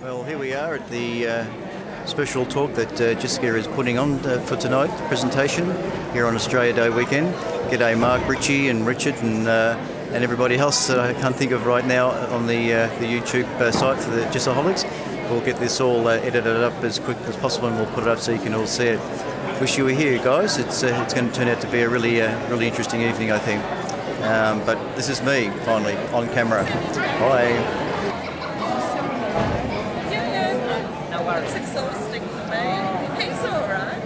Well, here we are at the special talk that Jessica is putting on for tonight, the presentation here on Australia Day weekend. G'day Mark, Richie and Richard and everybody else that I can't think of right now on the YouTube site for the Jessaholics. We'll get this all edited up as quick as possible and we'll put it up so you can all see it. Wish you were here, guys. It's going to turn out to be a really interesting evening, I think. But this is me, finally, on camera. Bye. It's exhausting for me. He's alright.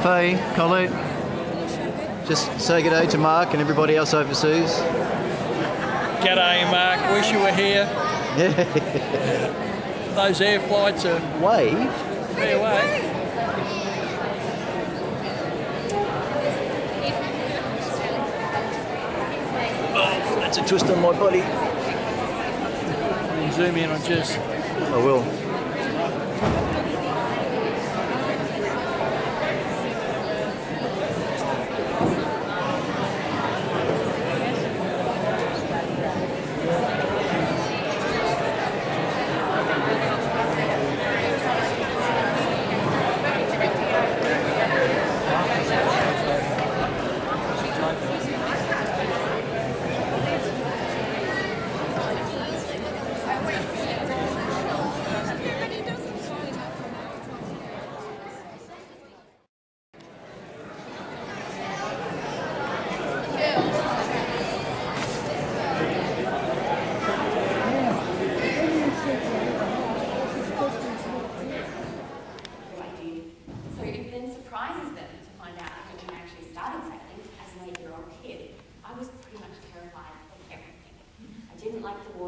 Faye, Colleen, just say good day to Mark and everybody else overseas. G'day Mark, wish you were here. Yeah. Those air flights are... Wave? Fair way. Oh, that's a twist on my body. You can zoom in on Jess. I will.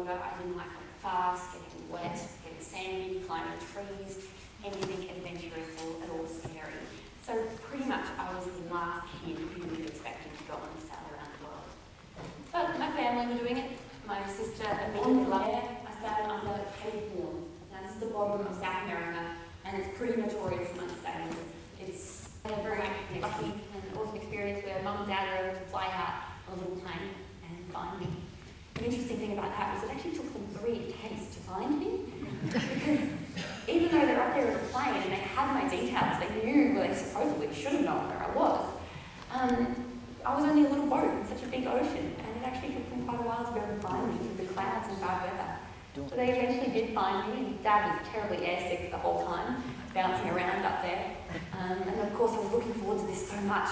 I didn't like going fast, getting wet, getting sandy, climbing trees, anything adventurous or at all scary. So pretty much I was the last kid who was expecting to go and sail around the world. But my family were doing it. My sister immediately loved it. I sailed under Cape Horn. Now this is the bottom of South America and it's pretty notorious amongst sailors. It's a very lucky and awesome experience where Mum and Dad were able to fly out on a little plane and find me. The interesting thing about that was it actually took them 3 attempts to find me because even though they're up there in the plane and they had my details, they knew, well, they supposedly should have known where I was. I was only a little boat in such a big ocean and it actually took them quite a while to be able to find me through the clouds and bad weather. So they eventually did find me and Dad was terribly airsick the whole time, bouncing around up there. And of course I was looking forward to this so much.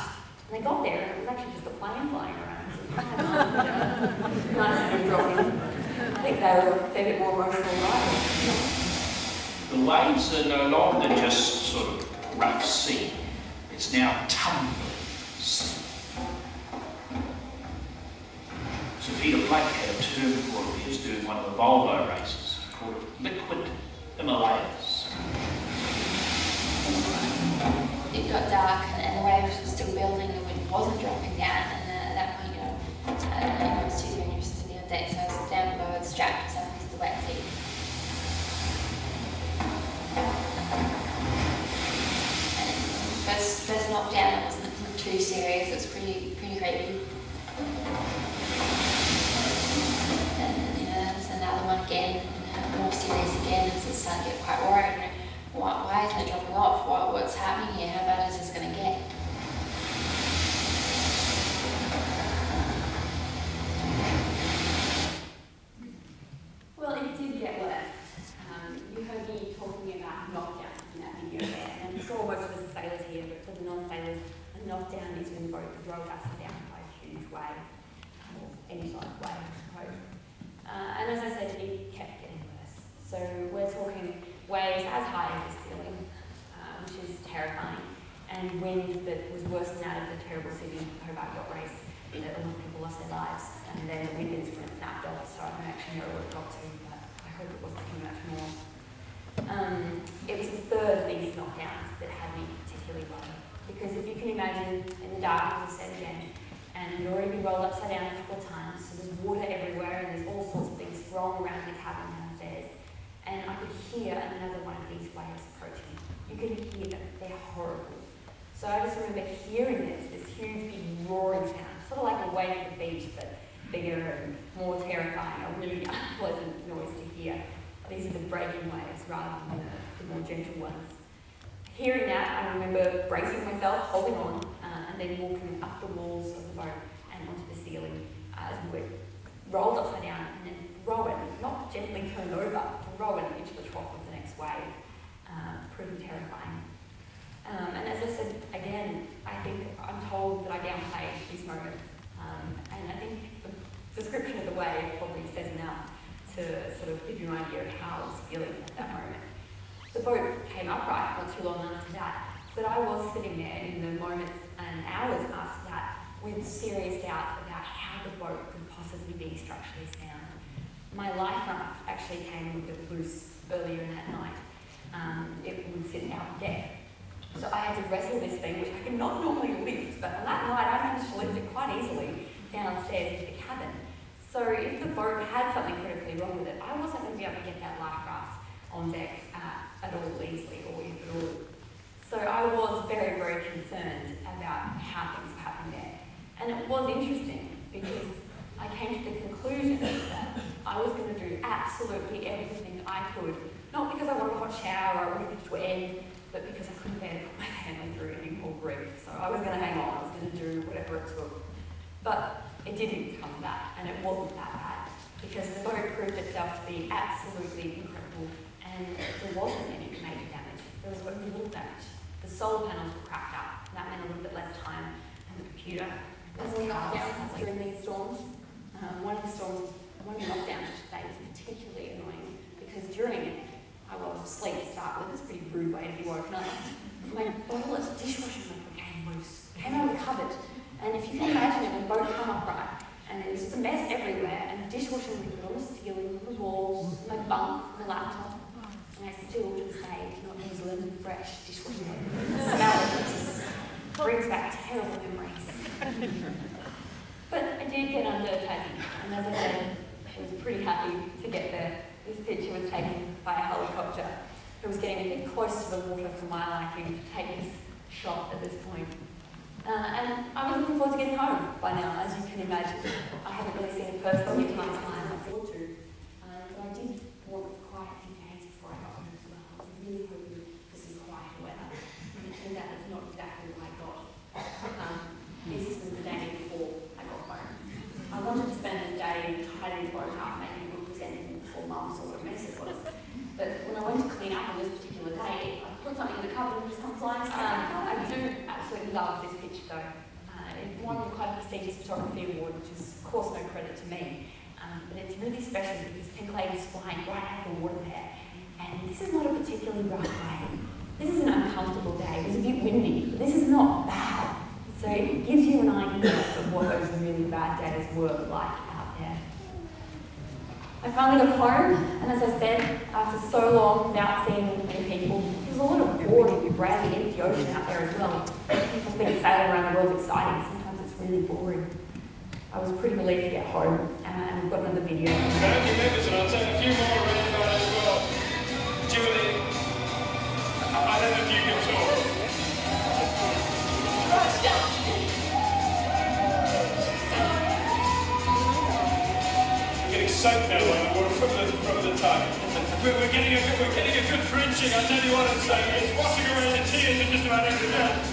And they got there and it was actually just a plane flying around. Nice and dropping. I think they were a fair bit more emotional, right? The waves are no longer just sort of rough sea. It's now tumbling sea. So Peter Black had a term for it. He was doing one of the Volvo races. He called it liquid Himalayas. It got dark and the waves were still building, the wind wasn't dropping down, and at that point, it was too dangerous to be on deck, so I was down below, strapped myself into the wet sea. And first knockdown, it wasn't too serious, it was pretty creepy. And that was another one again, more serious again, and so I started to get quite worried. Why isn't it dropping off? What's happening here? How bad is this going to get? Well, it did get worse. You heard me talking about knockdowns in that video there, and I'm sure most of us are sailors here, but for the non-sailors, a knockdown is when the boat is rolled up and down by a huge wave, or any sort of wave, I suppose. And as I said, it kept getting worse. So we're talking waves as high as the ceiling, which is terrifying, and wind that was worse than that of the terrible city Hobart yacht race, that a lot of people lost their lives, and then the wind instrument snapped off, so I don't actually know what it got to, but I hope it wasn't too much more. It was the third of these knockdowns that had me particularly low, because if you can imagine, in the dark, as I said again, and you'd already been rolled upside down a couple of times, so there's water everywhere, and there's all sorts of things thrown around the cabin downstairs. And I could hear another one of these waves approaching. You could hear them, they're horrible. So I just remember hearing this huge big roaring sound, sort of like a wave at the beach, but bigger and more terrifying, a really unpleasant noise to hear. these are the breaking waves rather than the more gentle ones. Hearing that, I remember bracing myself, holding on, and then walking up the walls of the boat and onto the ceiling as we were rolled upside down and then thrown, not gently turned over, thrown into the trough of the next wave. Pretty terrifying. And as I said, again, I think I'm told that I downplayed these moments. And I think the description of the wave probably says enough to sort of give you an idea of how I was feeling at that moment. The boat came upright not too long after that, but I was sitting there in the moments and hours after that with serious doubts about how the boat could possibly be structurally sound. My life raft actually came a little bit loose earlier in that night. It would sit out deck. So I had to wrestle this thing, which I could not normally lift, but on that night I managed to lift it quite easily downstairs into the cabin. So if the boat had something critically wrong with it, I wasn't going to be able to get that life raft on deck at all easily, or if at all. So I was very, very concerned about how things were happening there. And it was interesting because I came to the conclusion that I was going to do absolutely everything I could, not because I wanted a hot shower or I wanted it to end, but because I couldn't bear to put my family through any more grief. So I was going to hang on, I was going to do whatever it took. But it didn't come to that, and it wasn't that bad, because the boat proved itself to be absolutely incredible, and there wasn't any major damage. There was only little damage. The solar panels were cracked up, and that meant a little bit less time, and the computer was knocked down during these storms. One of the knockdowns, I should say, was particularly annoying, because during it, I was asleep to start with. It's a pretty rude way to be woken up. My bottomless dishwashing liquid came loose, came out of the cupboard. And if you can imagine it, when the boat came upright, and there was just a mess everywhere, and the dishwashing liquid on the ceiling, on the walls, my bunk, my laptop, and I still, to this day, do not use lemon fresh dishwashing liquid. The smell of it just brings back terrible memories. But I did get under Tassie, and as I said, I was pretty happy to get there. This picture was taken by a helicopter who was getting a bit close to the water for my liking to take this shot at this point. And I was looking forward to getting home by now, as you can imagine. I haven't really seen a person in my time I thought to. But I did want quite a few days before I got home as well. I was really hoping for some quiet weather. And it turned out it's not exactly what I got. This was the day before I got home. I wanted to spend the day tidying the boat up, making it look presentable before Mum saw what a mess it was. But when I went to clean up on this particular day, I put something in the cupboard and just come flying straight. I do absolutely love this picture though. It won quite a prestigious photography award, which is of course no credit to me. But it's really special because Pink Lady's flying right out of the water there. And this is not a particularly rough day. This is an uncomfortable day. It was a bit windy, but this is not bad. So it gives you an idea of what those really bad days were like out there. I finally got home, and as I said, after so long without seeing many people, there's a lot of boring, browsing empty ocean out there as well. People think sailing around the world's exciting, sometimes it's really boring. I was pretty relieved to get home, and we've got another video. Thank you, members, and I'll take a few more around as well. Julie, I don't know if you can talk. Soaked now by the water from the tug. We're getting a good drenching. I tell you what, it's washing away the tears in just about every minute.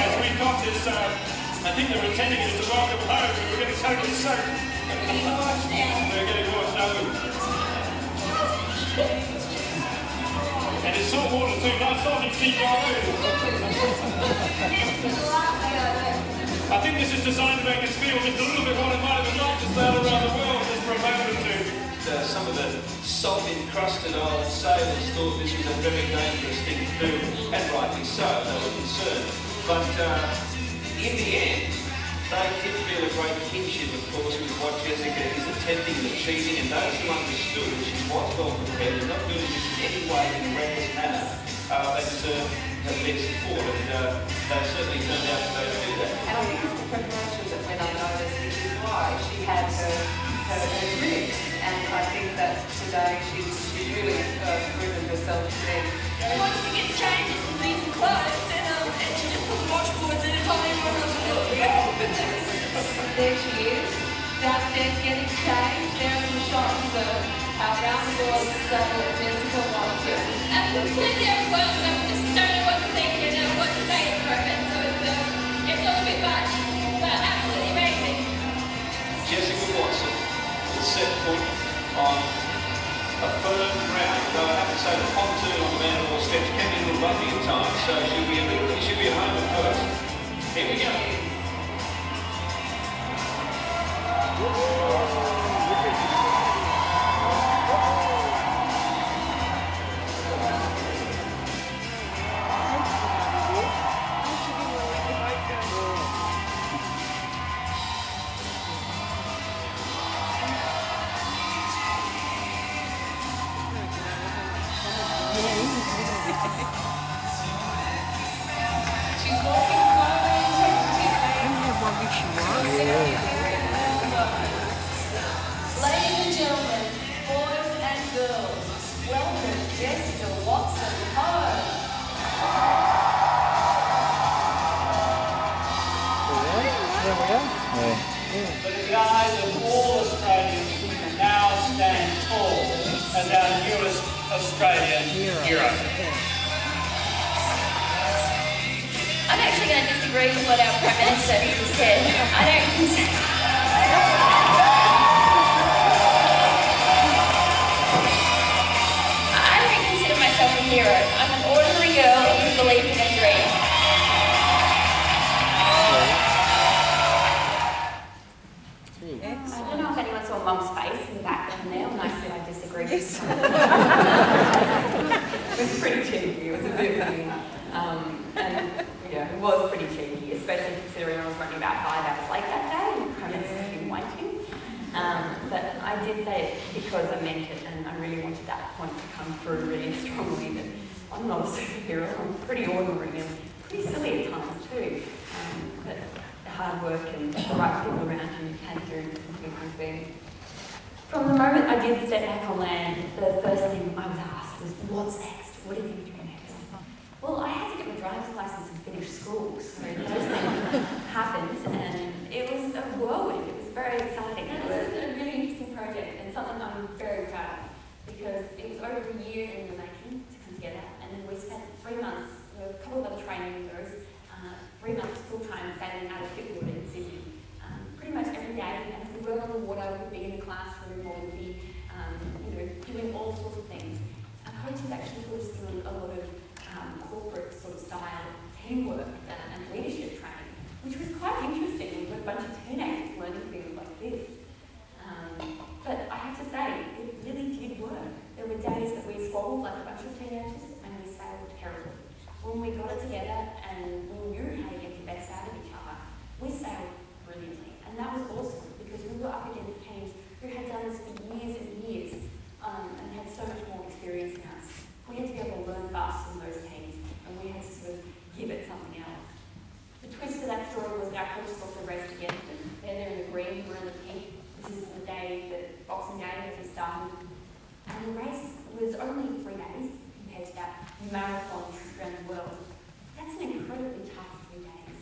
As we got this, I think they were intending it as a welcome home, but we're getting totally soaked. We're getting washed over. And it's salt water too, not salty sea water. I think this is designed to make us feel just a little bit what it might have been like to sail around the world just for a moment or two. Some of the salt-encrusted old sailors thought this was a very dangerous thing to do, and rightly so, they were concerned. But in the end, they did feel a great kinship, of course, with what Jessica is attempting and achieving, and those who understood that she was well prepared and not doing this in any way in a reckless manner, they deserve her best support, and they certainly turned out to do that. And I think it's the preparation that went unnoticed, which is why she had her ribs. And I think that today she's really proven herself to be. She wants to get changed in some decent clothes, and she just put washboards in and told everyone else to do it. There she is, downstairs getting changed. There in the shot of our round was so musical watching. I'm completely overwhelmed. I just don't know what to think and what to say at the moment. So it's all a bit much, but absolutely amazing. Jessica Watson will set foot on a firm ground, though I have to say the pontoon on the man-of-war steps can be a little bumpy at times, so she'll be at home at first. Here we go. She's walking slowly. Ladies and gentlemen, boys and girls, welcome Jessica Watson home. But in the eyes of all Australians, we can now stand tall as our newest Australian hero. I'm actually going to disagree with what our Prime Minister said. I don't consider myself a hero. I'm an ordinary girl who believed in a dream. I don't know if anyone saw Mum's face in the background there when I said I disagree. Yes. It was pretty cheeky. It was a bit mean. And yeah, it was pretty cheeky, especially considering I was running about 5 hours late that day and kind of been waiting. But I did say it because I meant it, and I really wanted that point to come through really strongly that I'm not a superhero. I'm pretty ordinary and pretty silly at times too. But hard work and the right people around you can do good things. From the moment I did step back on land, the first thing I was asked was, what's next? What are you going to do next? Well, I had to get my driver's license and finish school, so those things happened, and it was a whirlwind. It was very exciting. It was a really interesting project and something I'm very proud of, because it was over a year in the making to come together, and then we spent 3 months, a couple of other training windows, 3 months full-time sailing out of Pitwood in Sydney. Pretty much every day, and if we weren't on the water, we'd be in the classroom or we'd be doing all sorts of things. Our coaches actually put us through a lot of corporate sort of style teamwork and leadership training, which was quite interesting. We were a bunch of teenagers learning things like this. But I have to say, it really did work. There were days that we squabbled like a bunch of teenagers and we sailed terribly. When we got it together and we knew how to get the best out of each other, we sailed brilliantly. And that was awesome because we were up against teams who had done this for years and years and had so much more experience than us. We had to be able to learn fast from those teams and we had to sort of give it something else. The twist to that story was that our coaches also raced against them. They're in the green, we're in the pink. This is the day that Boxing Day has started. And the race was only 3 days compared to that marathon trip around the world. That's an incredibly tough 3 days.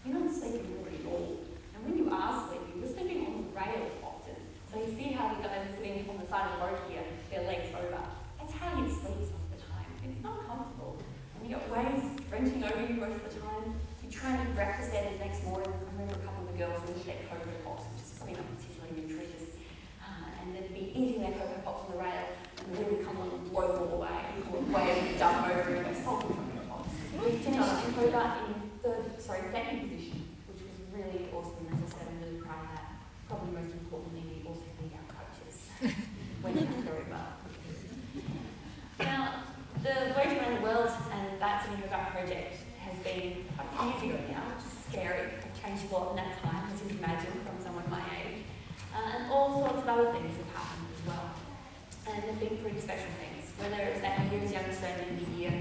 You're not sleeping really at all. And when you are sleeping, you're sleeping on the rail often. So you see how the guys are sitting on the side of the road here, their legs over. That's how you sleep some of the time. It's not comfortable. And you got waves drenching over you most of the time. You try and eat breakfast there the next morning. I remember a couple of the girls would eat their Cocoa Pops, which is probably not particularly nutritious. And they'd be eating their Cocoa Pops on the rail, and the wind would come along and blow them all away. And call it wave and dump over and go salty Cocoa Pops. We finished in Hobart in second position, which was really awesome. As I said, I'm really proud of that. Probably most importantly, we also beat our coaches. Went out very well. Now, the Voyage Around the World and that Sydney Hobart project has been a few years ago now, which is scary. I've changed a lot in that time, as you can imagine, from someone my age. And all sorts of other things have happened as well. And they've been pretty special things. Whether it was that Year as Young Australian of the Year,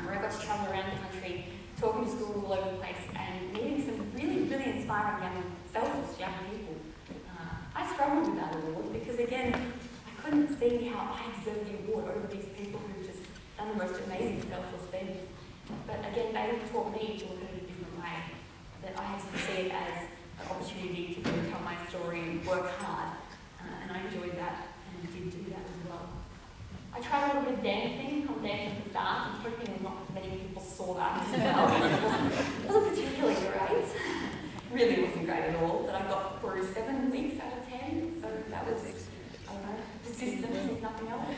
where I got to travel around the country, talking to schools all over the place, and meeting some really, really inspiring young, selfless young people. I struggled with that award because, again, I couldn't see how I deserved the award over these people who've just done the most amazing selfless things. But again, they taught me to look at it a different way, that I had to see it as an opportunity to go tell my story and work hard, and I enjoyed that and did do that as well. tried a little bit of dancing on Dancing with the Stars. I'm hoping not many people saw that as well. It wasn't particularly great. Really wasn't great at all, but I got through 7 weeks out of 10, so that was, I don't know, persistence if nothing else.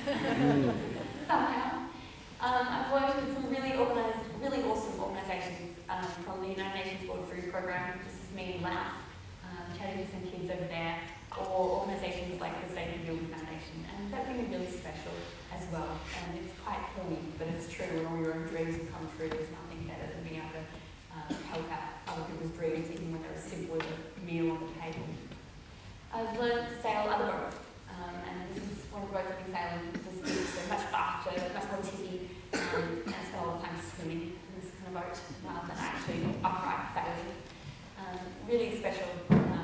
Somehow. I've worked with some really awesome organisations from the United Nations World Food Programme. This is me in Laos, chatting with some kids over there, or organisations like the Save the Building Foundation, and that's been really special as well. And it's quite corny, but it's true. When all your own dreams have come true, there's nothing better than being able to help out other people's dreams, even when they're as simple as a meal on the table. I've learned to sail other boats, and this is one of the boats I've been sailing this week, so much faster, much more tippy, and I spent a lot of time swimming in this kind of boat rather than actually upright sailing. Really special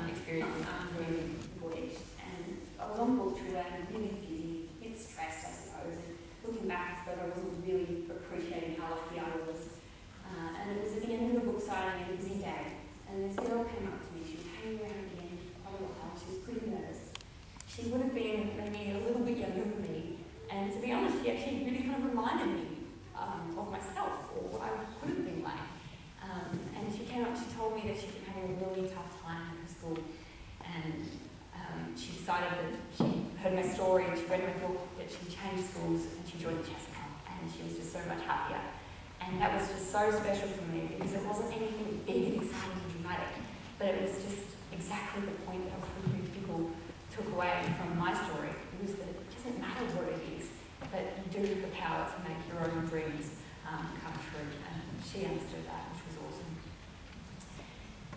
experience during the voyage, and I was on board through and really busy, a bit stressed I suppose, and looking back I suppose I wasn't really appreciating how lucky I was. And it was at the end of the book signing, a busy day, and this girl came up to me. She was hanging around again quite a while. She was pretty nervous. She would have been maybe a little bit younger than me, and to be honest, she actually really kind of reminded me of myself, or what I could have been like. And she came up, she told me that she'd been having a really tough time in school, and she decided that she heard my story, and she read my book, that she changed schools, and she joined the chess club, and she was just so much happier. And that was just so special for me, because it wasn't anything big and exciting and dramatic, but it was just exactly the point that I was hoping people took away from my story. It was that it doesn't matter what it is, but you do have the power to make your own dreams come true. And she understood that, which was awesome.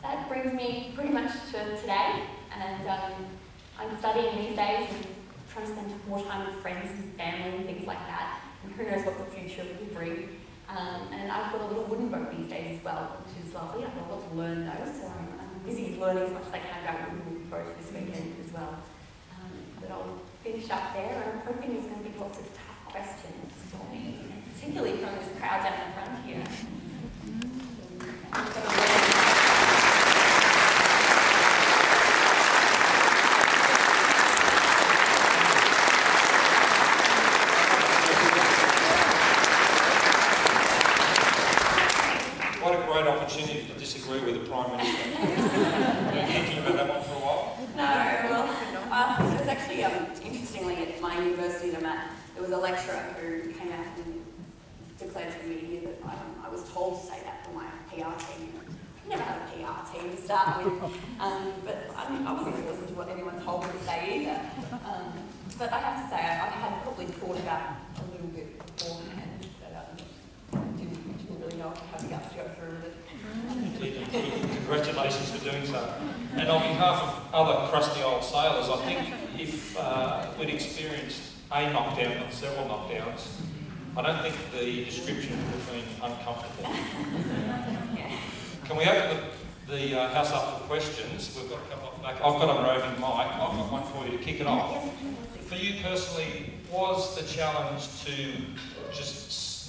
That brings me pretty much to today, and I'm studying these days and trying to spend more time with friends and family and things like that, and who knows what the future will bring. And I've got a little wooden boat these days as well, which is lovely. I've got a lot to learn though, so I'm busy learning as much as I can about wooden boats this weekend as well. But I'll finish up there, and I'm hoping there's going to be lots of tough questions for me, particularly from this crowd down the front here. What a great opportunity to disagree with the Prime Minister. Been thinking about that one for a while? No, well, it was actually, interestingly, at my university that I'm at, there was a lecturer who came out and declared to the media that I was told to say that for my PR team. I never had a PR team to start with, but I wasn't going to listen to what anyone told me to say either. But I have to say, I had probably thought about it a little bit beforehand, but didn't really know if I had the guts to go through with it. Congratulations for doing so. And on behalf of other crusty old sailors, I think if we'd experienced a knockdown, not several knockdowns, I don't think the description would have been uncomfortable. Can we open the house up for questions? We've got a couple of back. I've got a roving mic. I've got one for you to kick it off. For you personally, was the challenge to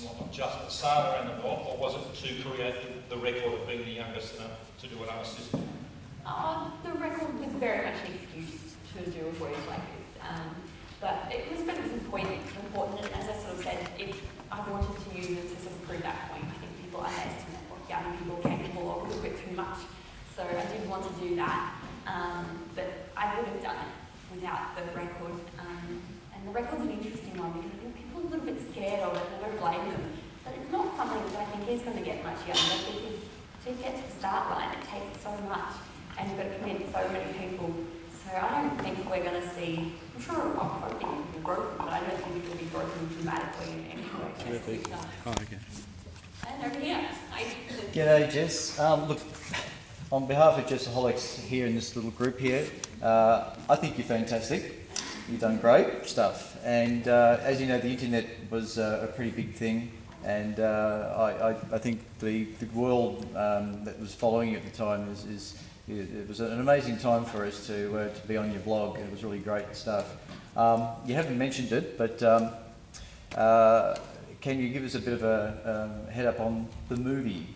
not just but sail around the world, or was it to create the record of being the youngest to do another system? The record was very much an excuse to do a voyage like this. But it was important, and as I sort of said, I wanted to use it to sort of prove that point. I think people underestimate what young people are capable of a little bit too much. So I did want to do that, but I would have done it without the record. And the record's an interesting one because I think people are a little bit scared of it, and I don't blame them. But it's not something that I think is going to get much younger, because to get to the start line, it takes so much, and you've got to commit so many people. So I don't think we're going to see, I'm sure I'm hoping it will be broken, but I don't think it will be broken dramatically in any way. Oh, okay. And over here. G'day, Jess. Look, on behalf of Jessaholics here in this little group here, I think you're fantastic. You've done great stuff. And as you know, the internet was a pretty big thing. And I think the world that was following you at the time it was an amazing time for us to be on your blog. It was really great stuff. You haven't mentioned it, but can you give us a bit of a head up on the movie?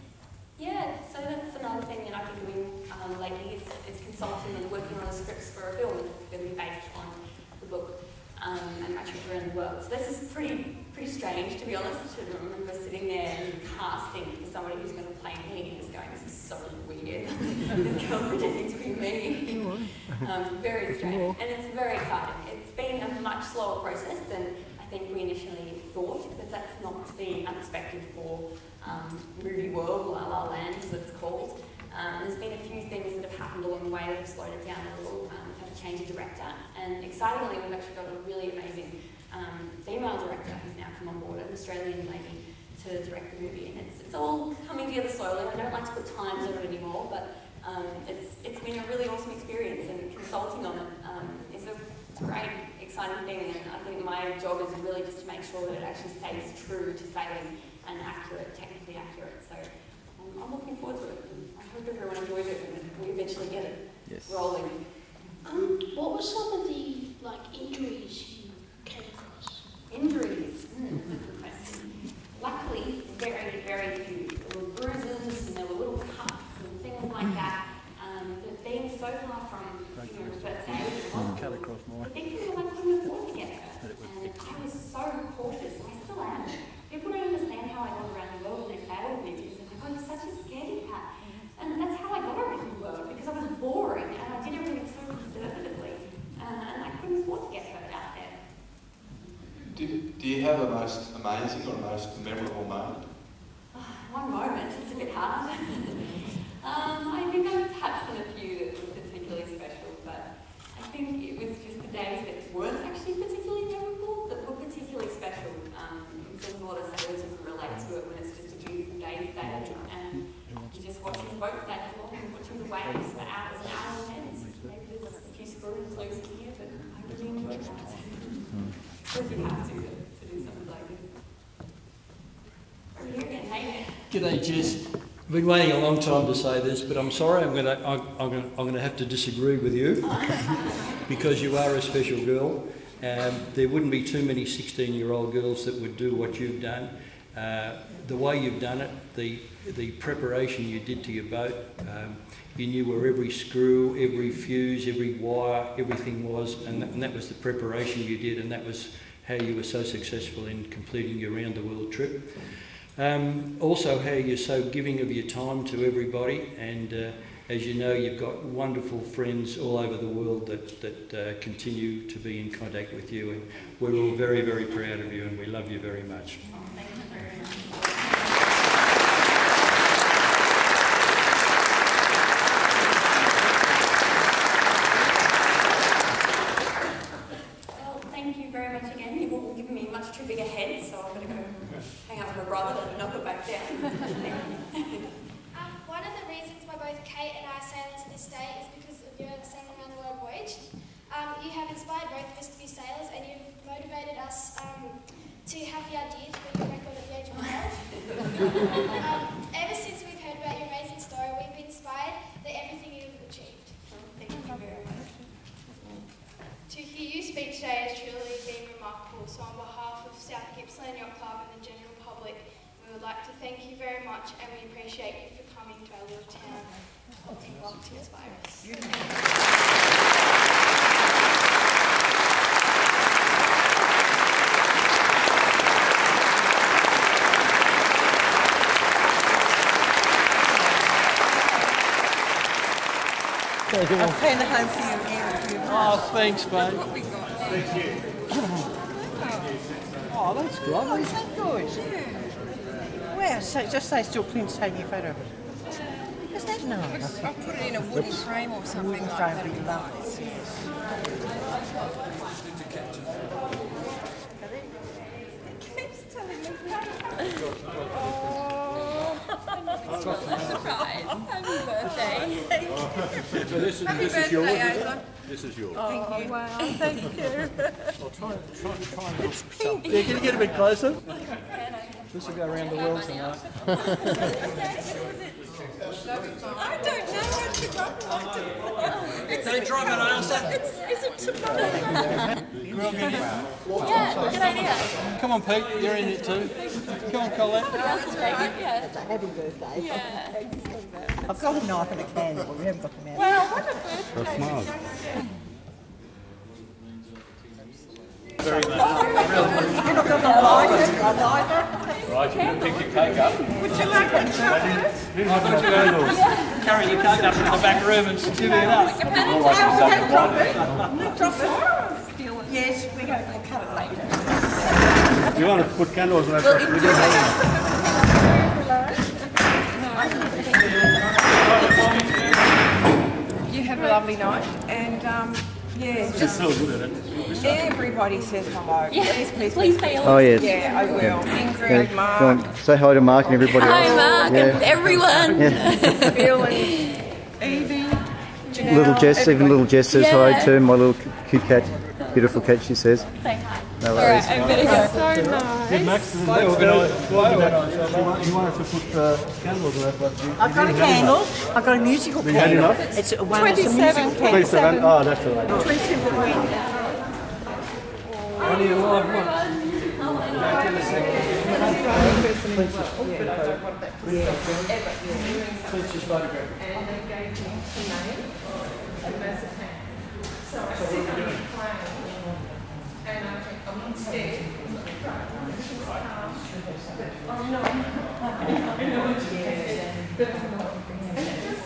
Yeah, so that's another thing that I've been doing lately. It's consulting and working on the scripts for a film that's going to be based on the book. and my trip around the world. So this is pretty strange, to be honest, to remember sitting there and casting for somebody who's going to play me and just going, this is so weird. This girl pretending to be me. Very strange. And it's very exciting. It's been a much slower process than I think we initially thought, but that's not to be unexpected for movie world, La La Land as it's called. There's been a few things that have happened along the way that have slowed it down a little. We've had to change a director, and excitingly we've actually got a really amazing female director who's now come on board, an Australian lady, to direct the movie, and it's all coming together slowly. I don't like to put times on it anymore, but it's been a really awesome experience, and consulting on it is a great, exciting thing, and I think my job is really just to make sure that it actually stays true to sailing and accurate, technically accurate. So I'm looking forward to it. I hope everyone enjoys it when we eventually get it rolling. What were some of the injuries you came across? Injuries? That's a good question. Luckily, very, very few. There were bruises and there were little cuts and things like that. But being so far from first aid and hospital, the big thing was I couldn't afford to get hurt. And I was so cautious, and I still am. People don't understand how I got around the world when they sail with me, because they're like, oh, you're such a scaredy cat. And that's how I got around the world, because I was boring and I did everything so conservatively. And I couldn't afford to get hurt out there. Do you have a most amazing or most memorable moment? One moment, it's a bit hard. I think I've touched on a few that were particularly special, but I think it was just the days that weren't actually particularly memorable, that were particularly special. Because a lot of sailors can relate to it when it's just a beautiful day sailing, and you just watching the boat sail along and watching the waves for hours and hours on end. Maybe there's a few screws loose in here, but I really enjoy that. Of course you have to do something like this. We're here again, hey? G'day, Jess. I've been waiting a long time to say this, but I'm sorry, I'm going to have to disagree with you because you are a special girl. There wouldn't be too many 16-year-old girls that would do what you've done. The way you've done it, the preparation you did to your boat, you knew where every screw, every fuse, every wire, everything was, and that was the preparation you did, and that was how you were so successful in completing your round-the-world trip. Also how you're so giving of your time to everybody, and as you know, you've got wonderful friends all over the world that continue to be in contact with you, and we're all very, very proud of you, and we love you very much. Thank you very much. Well, thank you very much again. You've all given me much too big a head, so I'm going to go hang out with my brother and knock it back down. One of the reasons why both Kate and I sailed to this day is because of your Sailing Around the World voyage. You have inspired both of us to be sailors, and you've motivated us to have the idea to beat your record at the age of 12. Ever since we've heard about your amazing story, we've been inspired that everything you've achieved. Thank you very much. To hear you speak today has truly been remarkable, so on behalf of South Gippsland Yacht Club and the general public, we would like to thank you very much, and we appreciate you for coming to our little town to inspire us. I've found a home for you here. Oh, thanks, mate. What we got. Thank you. Oh, that's good. Oh, is that good? Wow, so just say still Clint's taking a photo of it. Is that nice? I'll put it in a wooden frame or something wooden like frame that. would be lovely. Keeps telling me surprise. Happy birthday. So this is yours, isn't it? This is yours. Oh, thank you. Wow, thank you. I'll try and It's pink. Yeah, can you get a bit closer? This will go around the world tonight. I don't know what to drive. Can you drive an answer? Is it tomorrow? Yeah, good idea. Come on, Pete, you're in it too. Come on, Colette. Yeah. It's a happy birthday. Yeah. I've got a knife and a candle, but we haven't got them out. Well, what a birthday. That's nice. Very much. You're not going to like it. I like it. Right, you're going to pick your cake up. Would you like it chocolate? I thought you were going to carry your cake up into the back room and divvy it up. All right, you say the wine. Chocolate? Yes, we're going to cut it later. You want to put candles on that? We don't have You have a lovely night, and yeah, just so good at it. everybody says hello. Yeah. Please say hello. Oh, yes. Yeah, I will. Ingrid, Go Mark, on, say hi to Mark and everybody else. Hi, Mark, and everyone. Yeah. Bill, and Evie, Janelle. Little Jess, even little Jess says hi Yeah. too. My little cute cat, beautiful cat, she says. Say hi. No All worries. right, I'm going to go. So nice. Did Max you wanted to put candles on that, but you I've got a candle. I've got a musical You had candle. enough? It's one 27, 27. Oh, that's all right. 27. Only a live one. Princess photograph. And they gave me some name and Massitan. So I sit on the plane and I think I'm instead oh no. I know what you said. But and it just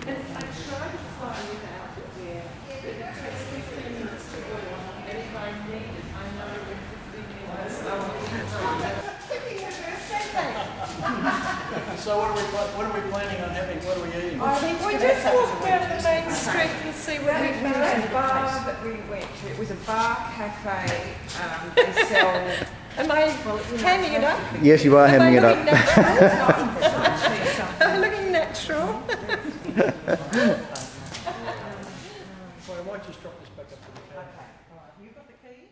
and I try to fly without it there. But it takes 15 minutes to go on, and if I need it, I know in 15 minutes I'll So what are we planning on having? What are we eating? I think we just walked down the main street and see what we found. There was a bar that we went to. It was a bar cafe. They sell. Am I handing it up? Yes, you are handing it up. Am I looking natural? So I might just drop this back up to the car. Okay, all right. You got the keys?